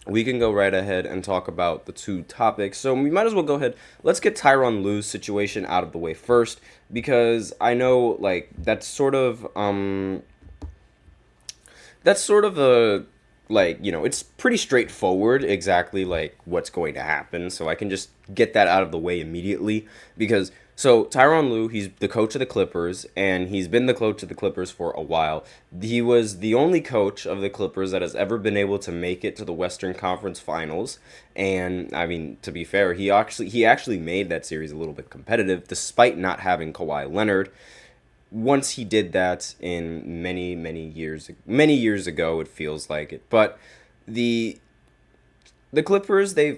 we can go right ahead and talk about the two topics. So we might as well go ahead. Let's get Tyronn Lue's situation out of the way first, because I know like that's sort of a like, it's pretty straightforward exactly like what's going to happen, so I can just get that out of the way immediately. Because so Tyronn Lue, he's the coach of the Clippers, and he's been the coach of the Clippers for a while. He was the only coach of the Clippers that has ever been able to make it to the Western Conference Finals. And I mean, to be fair, he actually made that series a little bit competitive despite not having Kawhi Leonard. Once he did that in many years ago, it feels like it. But the the Clippers, they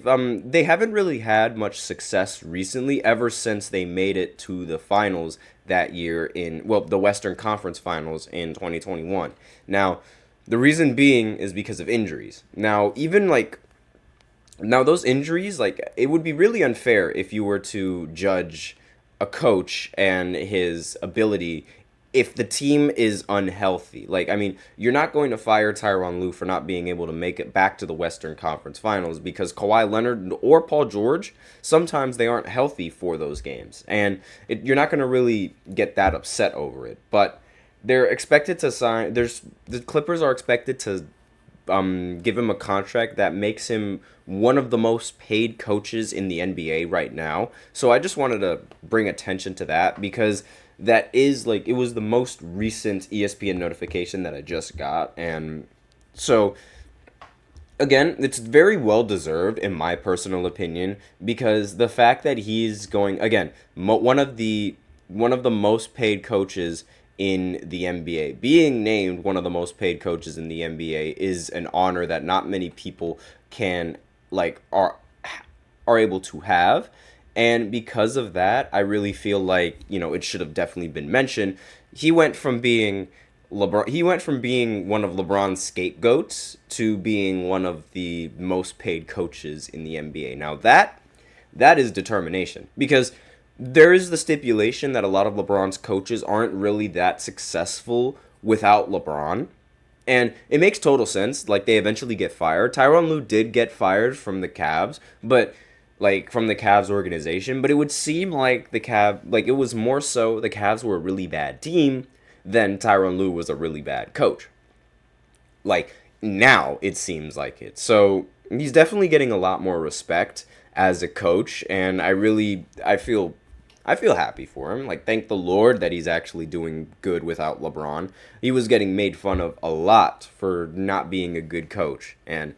haven't really had much success recently ever since they made it to the finals that year in, well, the Western Conference Finals in 2021. Now, the reason being is because of injuries. Now those injuries, like, it would be really unfair if you were to judge a coach and his ability if the team is unhealthy. Like, I mean, you're not going to fire Tyronn Lue for not being able to make it back to the Western Conference Finals, because Kawhi Leonard or Paul George, sometimes they aren't healthy for those games. And you're not going to really get that upset over it. But they're expected to sign, the Clippers are expected to give him a contract that makes him one of the most paid coaches in the NBA right now. So I just wanted to bring attention to that, because that is like, it was the most recent ESPN notification that I just got. And so again, it's very well deserved in my personal opinion, because the fact that he's going again, one of the most paid coaches in the NBA, being named one of the most paid coaches in the NBA, is an honor that not many people can like are able to have. And because of that, I really feel like, it should have definitely been mentioned. He went from being one of LeBron's scapegoats to being one of the most paid coaches in the NBA. Now that is determination, because there is the stipulation that a lot of LeBron's coaches aren't really that successful without LeBron. And it makes total sense. Like, they eventually get fired. Tyronn Lue did get fired from the Cavs, but like from the Cavs organization. But it would seem like it was more so the Cavs were a really bad team than Tyronn Lue was a really bad coach. Like, now it seems like it. So he's definitely getting a lot more respect as a coach, and I feel happy for him. Like, thank the Lord that he's actually doing good without LeBron. He was getting made fun of a lot for not being a good coach, and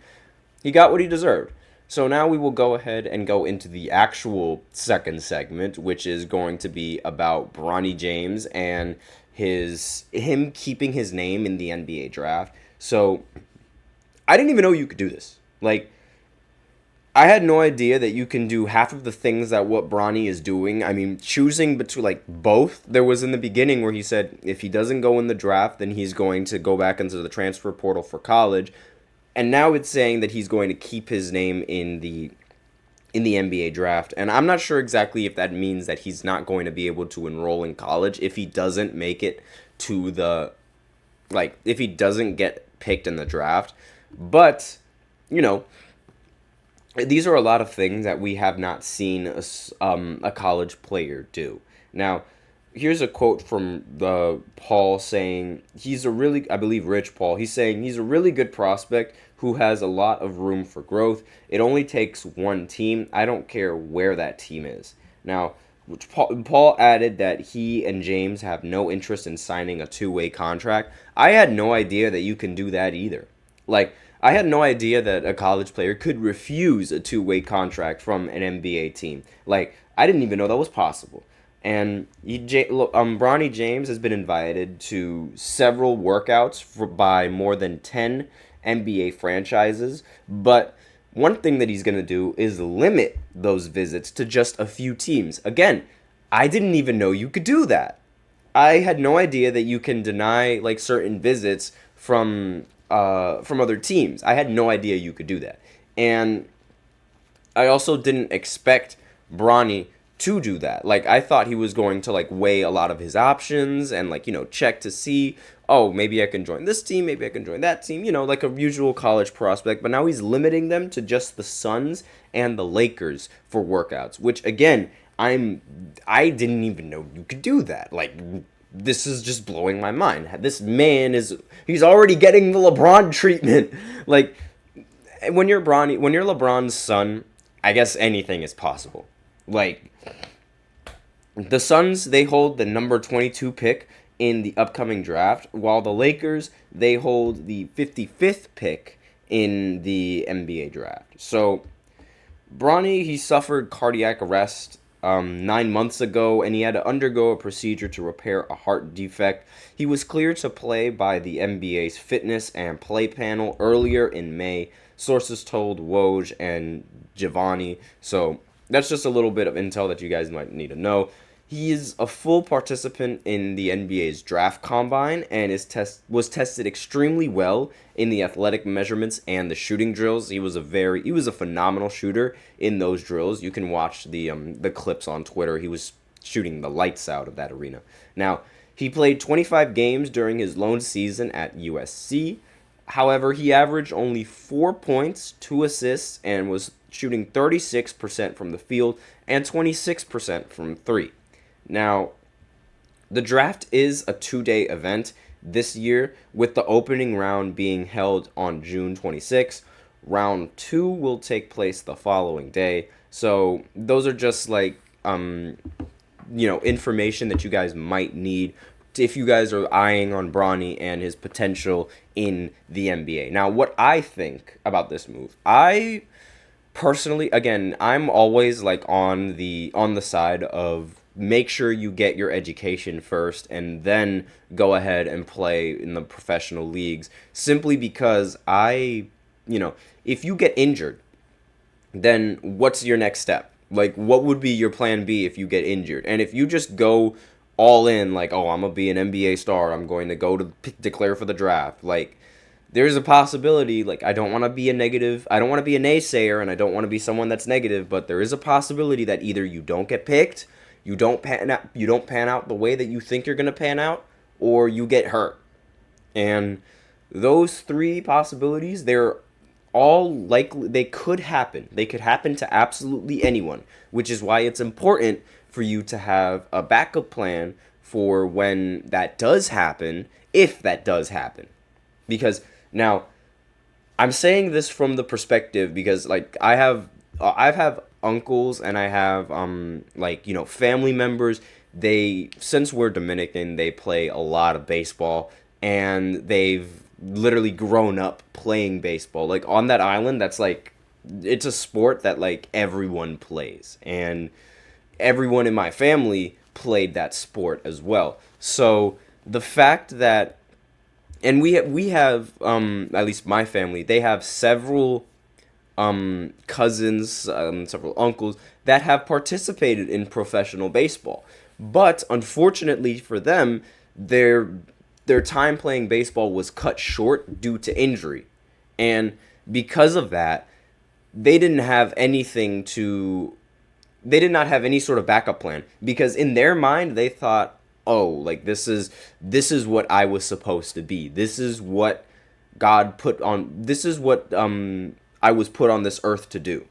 he got what he deserved. So now we will go ahead and go into the actual second segment, which is going to be about Bronny James and him keeping his name in the NBA draft. So I didn't even know you could do this. Like, I had no idea that you can do half of the things that what Bronny is doing. I mean, choosing between like both. There was in the beginning where he said if he doesn't go in the draft, then he's going to go back into the transfer portal for college. And now it's saying that he's going to keep his name in the NBA draft. And I'm not sure exactly if that means that he's not going to be able to enroll in college if he doesn't make it to the, like, if he doesn't get picked in the draft. But, you know, these are a lot of things that we have not seen a college player do. Now, here's a quote from the Paul saying I believe Rich Paul. He's saying he's a really good prospect who has a lot of room for growth. It only takes one team. I don't care where that team is. Now, Paul added that he and James have no interest in signing a two-way contract. I had no idea that you can do that either. Like, I had no idea that a college player could refuse a two-way contract from an NBA team. Like, I didn't even know that was possible. And Bronny James has been invited to several workouts by more than 10 NBA franchises. But one thing that he's going to do is limit those visits to just a few teams. Again, I didn't even know you could do that. I had no idea that you can deny like certain visits from other teams. I had no idea you could do that. And I also didn't expect Bronny to do that. Like, I thought he was going to, like, weigh a lot of his options and, like, check to see, oh, maybe I can join this team, maybe I can join that team, like a usual college prospect. But now he's limiting them to just the Suns and the Lakers for workouts, which, again, I didn't even know you could do that. Like, this is just blowing my mind. This man he's already getting the LeBron treatment. Like, when you're LeBron's son, I guess anything is possible. Like, the Suns, they hold the number 22 pick in the upcoming draft, while the Lakers, they hold the 55th pick in the NBA draft. So, Bronny, he suffered cardiac arrest 9 months ago, and he had to undergo a procedure to repair a heart defect. He was cleared to play by the NBA's fitness and play panel earlier in May, sources told Woj and Giovanni. So that's just a little bit of intel that you guys might need to know. He is a full participant in the NBA's draft combine and was tested extremely well in the athletic measurements and the shooting drills. He was a phenomenal shooter in those drills. You can watch the clips on Twitter. He was shooting the lights out of that arena. Now, he played 25 games during his lone season at USC. However, he averaged only 4 points, 2 assists, and was shooting 36% from the field and 26% from 3. Now, the draft is a 2-day event this year, with the opening round being held on June 26th. Round 2 will take place the following day. So those are just like information that you guys might need if you guys are eyeing on Bronny and his potential in the NBA. Now, what I think about this move, I personally, again, I'm always like on the side of make sure you get your education first and then go ahead and play in the professional leagues, simply because if you get injured, then what's your next step? Like, what would be your plan B if you get injured? And if you just go all in, like, oh, I'm going to be an NBA star, I'm going to go to declare for the draft, like, there's a possibility, like, I don't want to be a naysayer, and I don't want to be someone that's negative, but there is a possibility that either you don't get picked, you don't pan out the way that you think you're going to pan out, or you get hurt. And those 3 possibilities, they're all likely, they could happen. They could happen to absolutely anyone, which is why it's important for you to have a backup plan for when that does happen, if that does happen. Because now, I'm saying this from the perspective because, like, I have uncles and I have family members. Since we're Dominican, they play a lot of baseball, and they've literally grown up playing baseball. Like, on that island, that's like, it's a sport that, like, everyone plays, and everyone in my family played that sport as well. So the fact that, and we have at least my family, they have several cousins, several uncles that have participated in professional baseball. But unfortunately for them, their time playing baseball was cut short due to injury. And because of that, they did not have any sort of backup plan, because in their mind they thought, oh, like, this is what I was supposed to be. This is what I was put on this earth to do.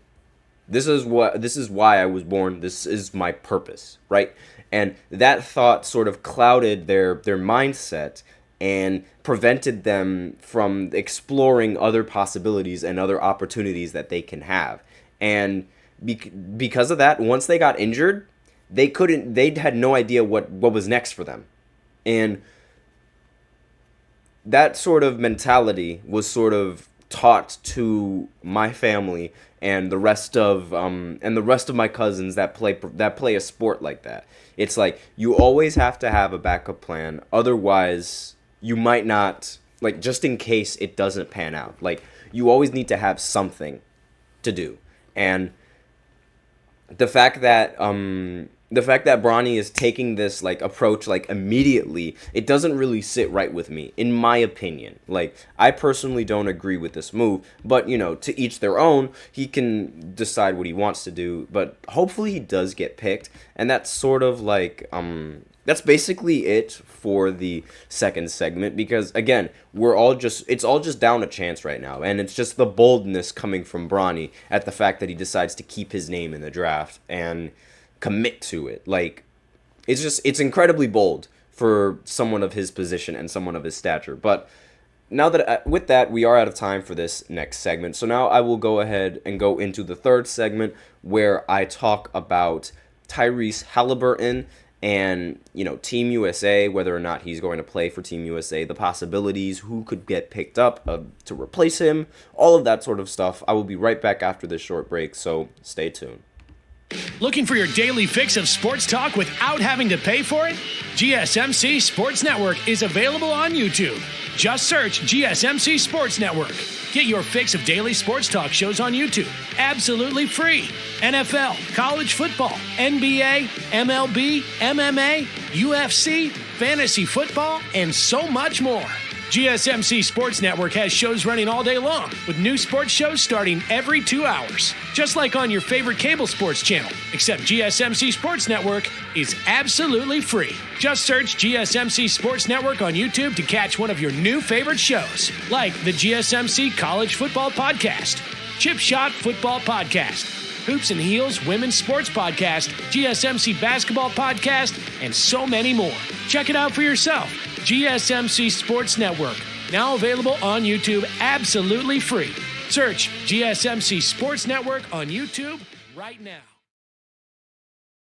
This is why I was born. This is my purpose, right? And that thought sort of clouded their mindset and prevented them from exploring other possibilities and other opportunities that they can have. And because of that, once they got injured, they had no idea what was next for them. And that sort of mentality was sort of taught to my family and the rest of my cousins that play a sport like that. It's like, you always have to have a backup plan, otherwise you might not, like, just in case it doesn't pan out. Like, you always need to have something to do. And the fact that the fact that Bronny is taking this like approach like immediately, it doesn't really sit right with me, in my opinion. Like, I personally don't agree with this move, but you know, to each their own. He can decide what he wants to do, but hopefully he does get picked, and that's sort of like that's basically it for the second segment, because again, it's all just down to chance right now, and it's just the boldness coming from Bronny at the fact that he decides to keep his name in the draft and commit to it. Like, it's incredibly bold for someone of his position and someone of his stature. But now that with that, we are out of time for this next segment. So now I will go ahead and go into the third segment, where I talk about Tyrese Halliburton and, you know, Team USA, whether or not he's going to play for Team USA, the possibilities, who could get picked up to replace him, all of that sort of stuff. I will be right back after this short break, so stay tuned. Looking for your daily fix of sports talk without having to pay for it? GSMC Sports Network is available on YouTube. Just search GSMC Sports Network. Get your fix of daily sports talk shows on YouTube, absolutely free. NFL, college football, NBA, MLB, MMA, UFC, fantasy football, and so much more. GSMC Sports Network has shows running all day long, with new sports shows starting every 2 hours. Just like on your favorite cable sports channel, except GSMC Sports Network is absolutely free. Just search GSMC Sports Network on YouTube to catch one of your new favorite shows, like the GSMC College Football Podcast, Chip Shot Football Podcast, Hoops and Heels Women's Sports Podcast, GSMC Basketball Podcast, and so many more. Check it out for yourself. GSMC Sports Network, now available on YouTube absolutely free. Search GSMC Sports Network on YouTube right now.